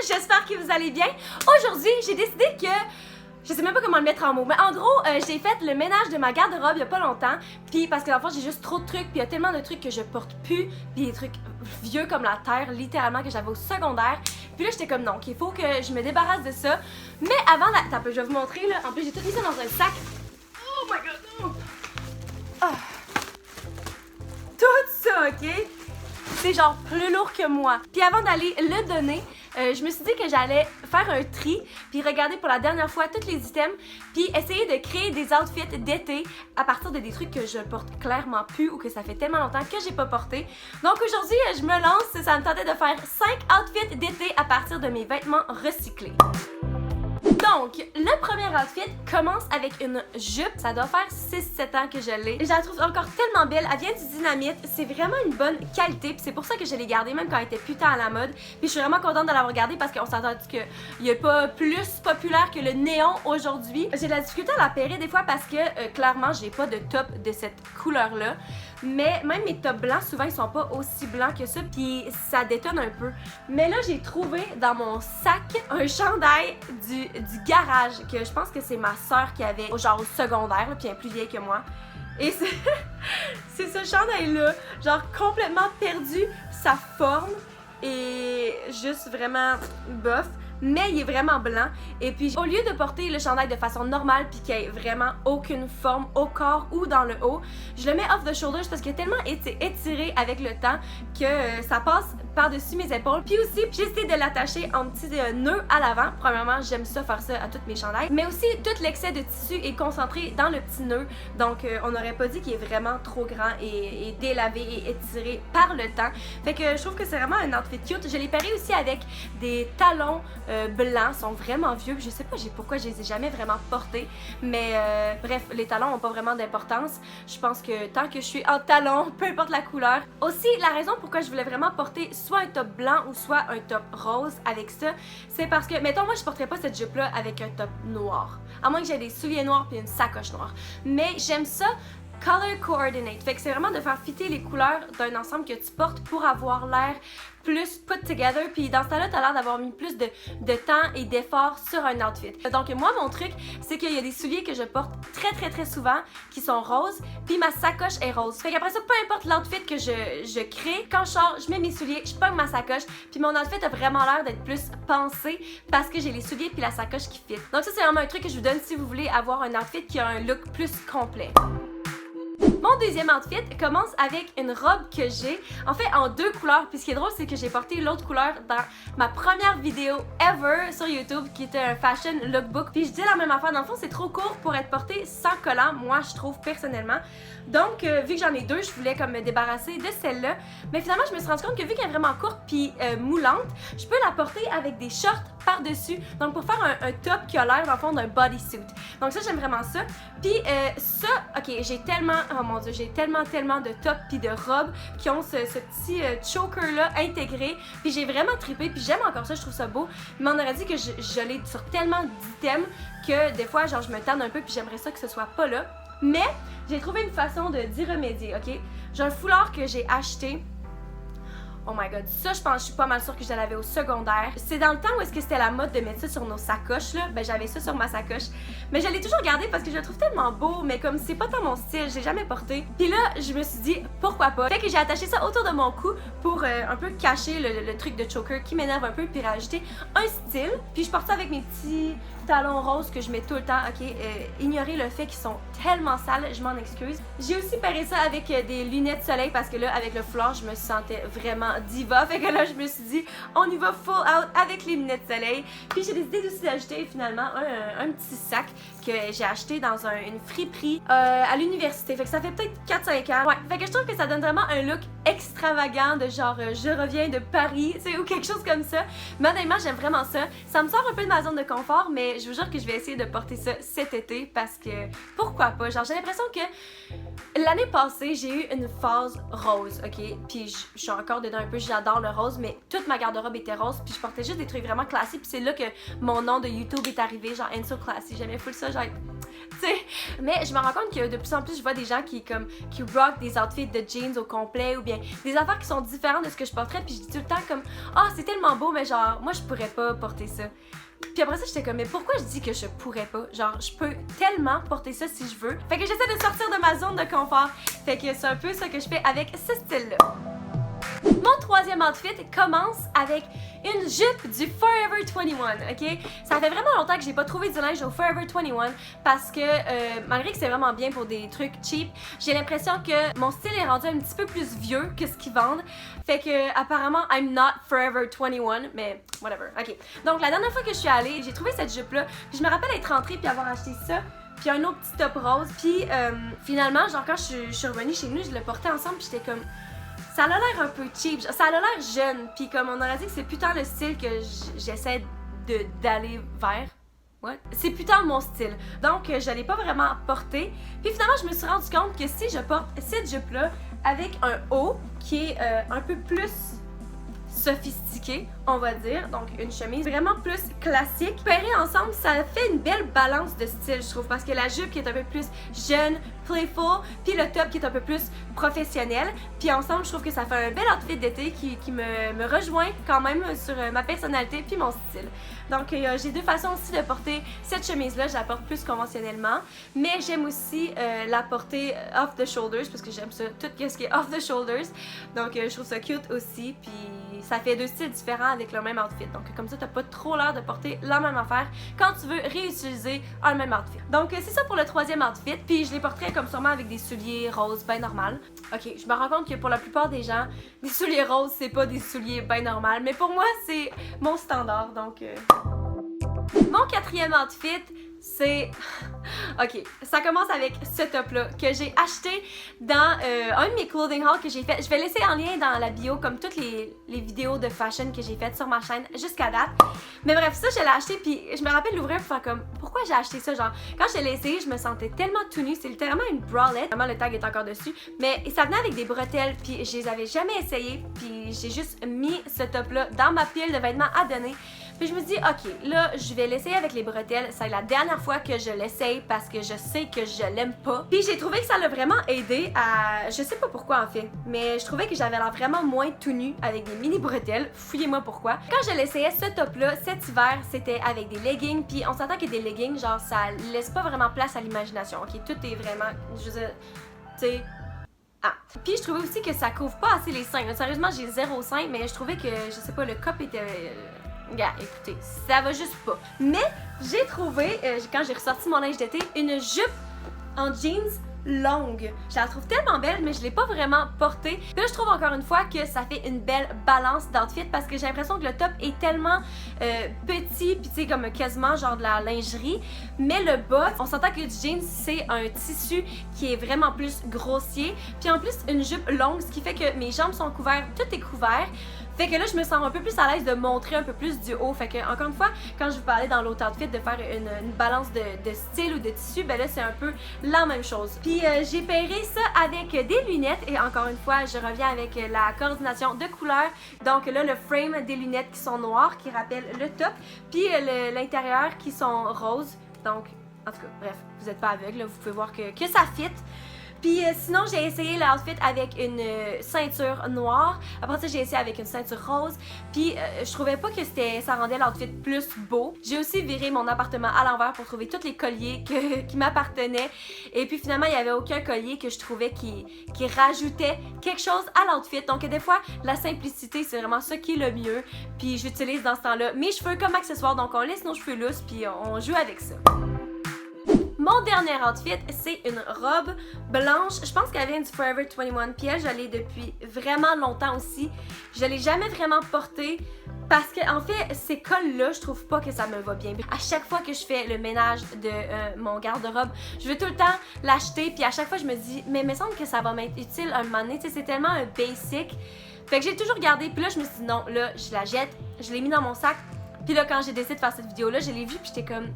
j'espère que vous allez bien. Aujourd'hui, j'ai décidé que... Je sais même pas comment le mettre en mots, mais en gros, j'ai fait le ménage de ma garde-robe il y a pas longtemps. Puis parce que l'enfant, j'ai juste trop de trucs, puis il y a tellement de trucs que je porte plus, puis des trucs vieux comme la terre, littéralement, que j'avais au secondaire. Puis là, j'étais comme non, qu'il faut que je me débarrasse de ça. Mais avant de... Attends, je vais vous montrer là. En plus, j'ai tout mis ça dans un sac. Oh my god! Oh. Ah. Tout ça, ok? C'est genre plus lourd que moi. Puis avant d'aller le donner, je me suis dit que j'allais faire un tri, puis regarder pour la dernière fois tous les items, puis essayer de créer des outfits d'été à partir de des trucs que je porte clairement plus ou que ça fait tellement longtemps que j'ai pas porté. Donc aujourd'hui, je me lance, ça me tentait de faire 5 outfits d'été à partir de mes vêtements recyclés. Donc, le premier outfit commence avec une jupe. Ça doit faire 6-7 ans que je l'ai. Je la trouve encore tellement belle. Elle vient du Dynamite. C'est vraiment une bonne qualité. Puis c'est pour ça que je l'ai gardée même quand elle était putain à la mode. Puis je suis vraiment contente de l'avoir gardée parce qu'on s'entend qu'il n'y a pas plus populaire que le néon aujourd'hui. J'ai de la difficulté à la pairer des fois parce que clairement, j'ai pas de top de cette couleur-là. Mais même mes tops blancs, souvent, ils sont pas aussi blancs que ça. Puis ça détonne un peu. Mais là, j'ai trouvé dans mon sac un chandail du garage, que je pense que c'est ma soeur qui avait genre au secondaire, là, puis elle est plus vieille que moi. Et c'est ce chandail-là, genre complètement perdu sa forme et juste vraiment bof. Mais il est vraiment blanc. Et puis, au lieu de porter le chandail de façon normale puis qu'il n'y ait vraiment aucune forme au corps ou dans le haut, je le mets off the shoulders parce qu'il est tellement étiré avec le temps que ça passe par-dessus mes épaules. Puis aussi, j'ai essayé de l'attacher en petits nœuds à l'avant. Premièrement, j'aime ça faire ça à toutes mes chandails. Mais aussi, tout l'excès de tissu est concentré dans le petit nœud. Donc, on n'aurait pas dit qu'il est vraiment trop grand et délavé et étiré par le temps. Fait que je trouve que c'est vraiment un outfit cute. Je l'ai pairé aussi avec des talons blancs, sont vraiment vieux. Je sais pas pourquoi je les ai jamais vraiment portés. Mais bref, les talons n'ont pas vraiment d'importance. Je pense que tant que je suis en talons, peu importe la couleur. Aussi, la raison pourquoi je voulais vraiment porter soit un top blanc ou soit un top rose avec ça, c'est parce que, mettons, moi je porterais pas cette jupe-là avec un top noir. À moins que j'ai des souliers noirs puis une sacoche noire. Mais j'aime ça color coordinate. Fait que c'est vraiment de faire fitter les couleurs d'un ensemble que tu portes pour avoir l'air plus put together. Puis dans ce temps-là, t'as l'air d'avoir mis plus de temps et d'effort sur un outfit. Donc moi, mon truc, c'est qu'il y a des souliers que je porte très souvent qui sont roses. Puis ma sacoche est rose. Fait qu'après ça, peu importe l'outfit que je crée, quand je sors, je mets mes souliers, je pogne ma sacoche. Puis mon outfit a vraiment l'air d'être plus pensé parce que j'ai les souliers puis la sacoche qui fit. Donc ça, c'est vraiment un truc que je vous donne si vous voulez avoir un outfit qui a un look plus complet. Mon deuxième outfit commence avec une robe que j'ai, en fait en 2 couleurs. Puis ce qui est drôle, c'est que j'ai porté l'autre couleur dans ma première vidéo ever sur YouTube qui était un fashion lookbook. Puis je dis la même affaire, dans le fond c'est trop court pour être porté sans collant, moi je trouve personnellement. Donc vu que j'en ai 2, je voulais comme me débarrasser de celle-là. Mais finalement je me suis rendu compte que vu qu'elle est vraiment courte puis moulante, je peux la porter avec des shorts par-dessus. Donc pour faire un top qui a l'air dans le fond d'un bodysuit. Donc ça j'aime vraiment ça. Puis ça, ok, j'ai tellement, oh mon dieu, j'ai tellement de tops puis de robes qui ont ce petit choker là intégré. Puis j'ai vraiment trippé, puis j'aime encore ça, je trouve ça beau. Mais on aurait dit que je l'ai sur tellement d'items que des fois genre je me tanne un peu puis j'aimerais ça que ce soit pas là. Mais j'ai trouvé une façon d'y remédier, ok? J'ai un foulard que j'ai acheté. Oh my god, ça je pense, je suis pas mal sûre que je l'avais au secondaire. C'est dans le temps où est-ce que c'était la mode de mettre ça sur nos sacoches là, ben j'avais ça sur ma sacoche. Mais je l'ai toujours gardé parce que je le trouve tellement beau, mais comme c'est pas tant mon style, j'ai jamais porté. Puis là, je me suis dit pourquoi pas. Fait que j'ai attaché ça autour de mon cou pour un peu cacher le truc de choker qui m'énerve un peu, puis rajouter un style. Puis je porte ça avec mes petits talons roses que je mets tout le temps, ok? Ignorez le fait qu'ils sont tellement sales, je m'en excuse. J'ai aussi pairé ça avec des lunettes soleil parce que là, avec le foulard, je me sentais vraiment diva. Fait que là, je me suis dit, on y va full out avec les lunettes soleil. Puis j'ai décidé aussi d'ajouter finalement un petit sac que j'ai acheté dans une friperie à l'université. Fait que ça fait peut-être 4-5 ans. Ouais, fait que je trouve que ça donne vraiment un look extravagant de genre je reviens de Paris, tu sais, ou quelque chose comme ça. Mais honnêtement, j'aime vraiment ça. Ça me sort un peu de ma zone de confort, mais je vous jure que je vais essayer de porter ça cet été parce que pourquoi pas? Genre, j'ai l'impression que l'année passée, j'ai eu une phase rose, ok? Puis je suis encore dedans un peu, j'adore le rose, mais toute ma garde-robe était rose, puis je portais juste des trucs vraiment classiques, puis c'est là que mon nom de YouTube est arrivé, genre And So Classy. J'aimais full ça, genre tu sais. Mais je me rends compte que de plus en plus, je vois des gens qui rock des outfits de jeans au complet ou bien des affaires qui sont différentes de ce que je porterais, puis je dis tout le temps comme « Ah, c'est tellement beau, mais genre, moi, je pourrais pas porter ça. » Puis après ça, j'étais comme, mais pourquoi je dis que je pourrais pas? Genre, je peux tellement porter ça si je veux. Fait que j'essaie de sortir de ma zone de confort. Fait que c'est un peu ça que je fais avec ce style-là. Mon troisième outfit commence avec une jupe du Forever 21, ok? Ça fait vraiment longtemps que j'ai pas trouvé du linge au Forever 21 parce que malgré que c'est vraiment bien pour des trucs cheap, j'ai l'impression que mon style est rendu un petit peu plus vieux que ce qu'ils vendent. Fait que apparemment, I'm not Forever 21, mais whatever, ok. Donc la dernière fois que je suis allée, j'ai trouvé cette jupe-là, puis je me rappelle être rentrée puis avoir acheté ça. Puis un autre petit top rose, puis finalement, genre quand je suis revenue chez nous, je le portais ensemble, puis j'étais comme... Ça a l'air un peu cheap, ça a l'air jeune, puis comme on aurait dit que c'est putain le style que j'essaie d'aller vers. What? C'est putain mon style. Donc je l'ai pas vraiment porté. Puis finalement je me suis rendu compte que si je porte cette jupe là avec un haut qui est un peu plus sophistiqué, on va dire, donc une chemise vraiment plus classique. Pairé ensemble, ça fait une belle balance de style, je trouve, parce que la jupe qui est un peu plus jeune, playful, puis le top qui est un peu plus professionnel, puis ensemble, je trouve que ça fait un bel outfit d'été qui me rejoint quand même sur ma personnalité puis mon style. Donc j'ai deux façons aussi de porter cette chemise-là, je la porte plus conventionnellement, mais j'aime aussi la porter off the shoulders, parce que j'aime ça, tout ce qui est off the shoulders, donc je trouve ça cute aussi, puis ça fait deux styles différents avec le même outfit. Donc comme ça, t'as pas trop l'air de porter la même affaire quand tu veux réutiliser un même outfit. Donc c'est ça pour le troisième outfit, puis je les porterais comme sûrement avec des souliers roses bien normal. Ok, je me rends compte que pour la plupart des gens, des souliers roses, c'est pas des souliers bien normal, mais pour moi, c'est mon standard, donc... Mon quatrième outfit, c'est... Ok, ça commence avec ce top-là que j'ai acheté dans un de mes clothing hauls que j'ai fait. Je vais laisser en lien dans la bio comme toutes les vidéos de fashion que j'ai faites sur ma chaîne jusqu'à date. Mais bref, ça, je l'ai acheté puis je me rappelle l'ouvrir pour faire comme pourquoi j'ai acheté ça, genre quand je l'ai essayé, je me sentais tellement tout nue, c'est littéralement une bralette. Vraiment, le tag est encore dessus, mais ça venait avec des bretelles puis je les avais jamais essayées puis j'ai juste mis ce top-là dans ma pile de vêtements à donner. Puis je me dis, ok, là, je vais l'essayer avec les bretelles. C'est la dernière fois que je l'essaye parce que je sais que je l'aime pas. Puis j'ai trouvé que ça l'a vraiment aidé à... Je sais pas pourquoi en fait, mais je trouvais que j'avais l'air vraiment moins tout nue avec des mini bretelles. Fouillez-moi pourquoi. Quand je l'essayais, ce top-là, cet hiver, c'était avec des leggings. Puis on s'entend que des leggings, genre, ça laisse pas vraiment place à l'imagination. Ok, tout est vraiment... Je veux dire, tu sais... Ah. Puis je trouvais aussi que ça couvre pas assez les seins. Sérieusement, j'ai 0 sein, mais je trouvais que, je sais pas, le cup était... Gars, écoutez, ça va juste pas. Mais j'ai trouvé, quand j'ai ressorti mon linge d'été, une jupe en jeans longue. Je la trouve tellement belle, mais je l'ai pas vraiment portée. Puis là, je trouve encore une fois que ça fait une belle balance d'outfit parce que j'ai l'impression que le top est tellement petit, puis tu sais, comme quasiment genre de la lingerie. Mais le bas, on s'entend que le jeans, c'est un tissu qui est vraiment plus grossier. Puis en plus, une jupe longue, ce qui fait que mes jambes sont couvertes, tout est couvert. Fait que là, je me sens un peu plus à l'aise de montrer un peu plus du haut. Fait que, encore une fois, quand je vous parlais dans l'autre outfit de faire une balance de style ou de tissu, ben là, c'est un peu la même chose. Puis, j'ai pairé ça avec des lunettes. Et encore une fois, je reviens avec la coordination de couleurs. Donc là, le frame des lunettes qui sont noires, qui rappellent le top. Puis, l'intérieur qui sont roses. Donc, en tout cas, bref, vous n'êtes pas aveugle, là, vous pouvez voir que ça fit. Puis sinon, j'ai essayé l'outfit avec une ceinture noire. Après ça, j'ai essayé avec une ceinture rose. Puis je trouvais pas que ça rendait l'outfit plus beau. J'ai aussi viré mon appartement à l'envers pour trouver tous les colliers qui m'appartenaient. Et puis finalement, il y avait aucun collier que je trouvais qui rajoutait quelque chose à l'outfit. Donc des fois, la simplicité, c'est vraiment ça qui est le mieux. Puis j'utilise dans ce temps-là mes cheveux comme accessoire. Donc on laisse nos cheveux lousses puis on joue avec ça. Mon dernier outfit, c'est une robe blanche. Je pense qu'elle vient du Forever 21. Puis elle, je l'ai depuis vraiment longtemps aussi. Je l'ai jamais vraiment portée parce que, en fait, ces cols-là, je trouve pas que ça me va bien. À chaque fois que je fais le ménage de mon garde-robe, je veux tout le temps l'acheter. Puis à chaque fois, je me dis, mais il me semble que ça va m'être utile un moment donné. Tu sais, c'est tellement un basic. Fait que j'ai toujours gardé. Puis là, je me suis dit, non, là, je la jette. Je l'ai mis dans mon sac. Puis là, quand j'ai décidé de faire cette vidéo-là, je l'ai vue. Puis j'étais comme...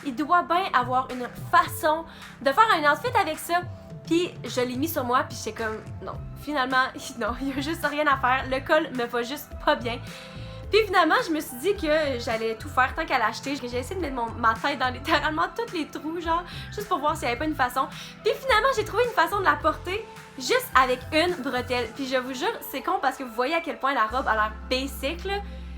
Il doit bien avoir une façon de faire un outfit avec ça. Puis je l'ai mis sur moi, puis j'étais comme, non, finalement, non, il y a juste rien à faire. Le col me va juste pas bien. Puis Puis finalement, je me suis dit que j'allais tout faire tant qu'à l'acheter. J'ai essayé de mettre ma tête dans littéralement tous les trous, genre, juste pour voir s'il n'y avait pas une façon. Puis finalement, j'ai trouvé une façon de la porter juste avec une bretelle. Puis je vous jure, c'est con parce que vous voyez à quel point la robe a l'air basic, là.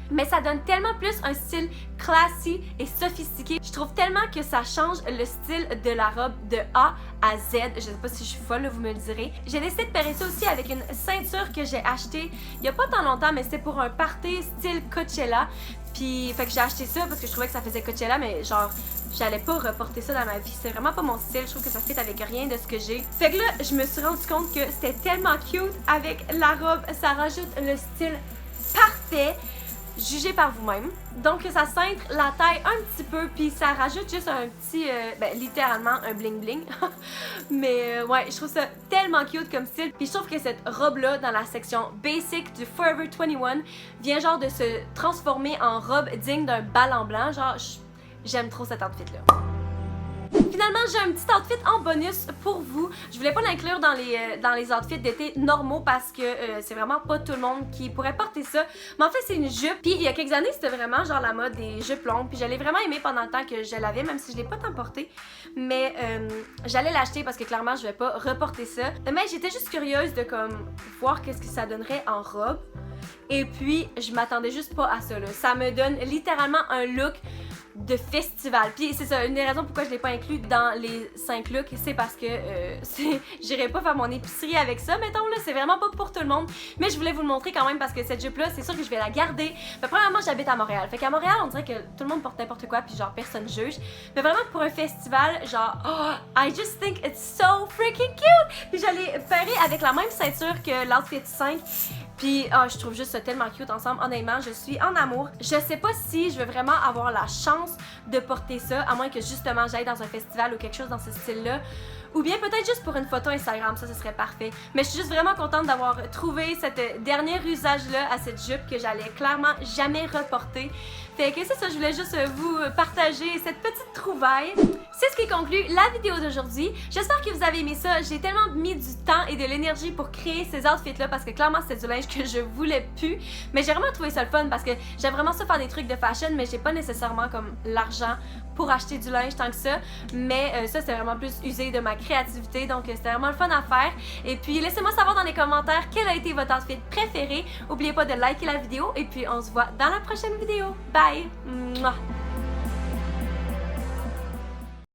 Mais ça donne tellement plus un style classy et sophistiqué. Je trouve tellement que ça change le style de la robe de A à Z. Je sais pas si je suis folle, là, vous me le direz. J'ai décidé de pairer ça aussi avec une ceinture que j'ai achetée il y a pas tant longtemps, mais c'était pour un party style Coachella. Puis, fait que j'ai acheté ça parce que je trouvais que ça faisait Coachella, mais genre, j'allais pas reporter ça dans ma vie. C'est vraiment pas mon style. Je trouve que ça fit avec rien de ce que j'ai. Fait que là, je me suis rendu compte que c'était tellement cute avec la robe. Ça rajoute le style parfait. Jugez par vous-même. Donc ça cintre la taille un petit peu, puis ça rajoute juste un petit, littéralement un bling bling. Mais ouais, je trouve ça tellement cute comme style. Puis je trouve que cette robe-là, dans la section Basic du Forever 21, vient genre de se transformer en robe digne d'un bal en blanc. Genre, j'aime trop cet outfit-là. Finalement, j'ai un petit outfit en bonus pour vous. Je voulais pas l'inclure dans les outfits d'été normaux parce que c'est vraiment pas tout le monde qui pourrait porter ça. Mais en fait, c'est une jupe. Puis il y a quelques années, c'était vraiment genre la mode des jupes longues. Puis je l'ai vraiment aimé pendant le temps que je l'avais, même si je l'ai pas tant porté. Mais j'allais l'acheter parce que clairement, je vais pas reporter ça. Mais j'étais juste curieuse de comme voir qu'est-ce que ça donnerait en robe. Et puis, je m'attendais juste pas à ça, là. Ça me donne littéralement un look de festival. Puis c'est ça, une des raisons pourquoi je l'ai pas inclus dans les 5 looks, c'est parce que j'irais pas faire mon épicerie avec ça, mettons là, c'est vraiment pas pour tout le monde. Mais je voulais vous le montrer quand même parce que cette jupe-là, c'est sûr que je vais la garder. Mais premièrement, j'habite à Montréal. Fait qu'à Montréal, on dirait que tout le monde porte n'importe quoi, puis genre personne juge. Mais vraiment pour un festival, genre, oh, I just think it's so freaking cute! Puis j'allais pairer avec la même ceinture que l'outfit 5. Puis, je trouve juste ça tellement cute ensemble. Honnêtement, je suis en amour. Je sais pas si je vais vraiment avoir la chance de porter ça, à moins que justement j'aille dans un festival ou quelque chose dans ce style-là. Ou bien peut-être juste pour une photo Instagram, ça ce serait parfait. Mais je suis juste vraiment contente d'avoir trouvé cette dernier usage-là à cette jupe que j'allais clairement jamais reporter. Fait que c'est ça, je voulais juste vous partager cette petite trouvaille. C'est ce qui conclut la vidéo d'aujourd'hui. J'espère que vous avez aimé ça. J'ai tellement mis du temps et de l'énergie pour créer ces outfits-là parce que clairement c'était du linge que je voulais plus. Mais j'ai vraiment trouvé ça le fun parce que j'aime vraiment ça faire des trucs de fashion, mais j'ai pas nécessairement comme l'argent pour acheter du linge tant que ça. Mais ça, c'est vraiment plus usé de ma créativité. Donc c'était vraiment le fun à faire. Et puis laissez-moi savoir dans les commentaires quel a été votre outfit préféré. N'oubliez pas de liker la vidéo et puis on se voit dans la prochaine vidéo. Bye! Mouah.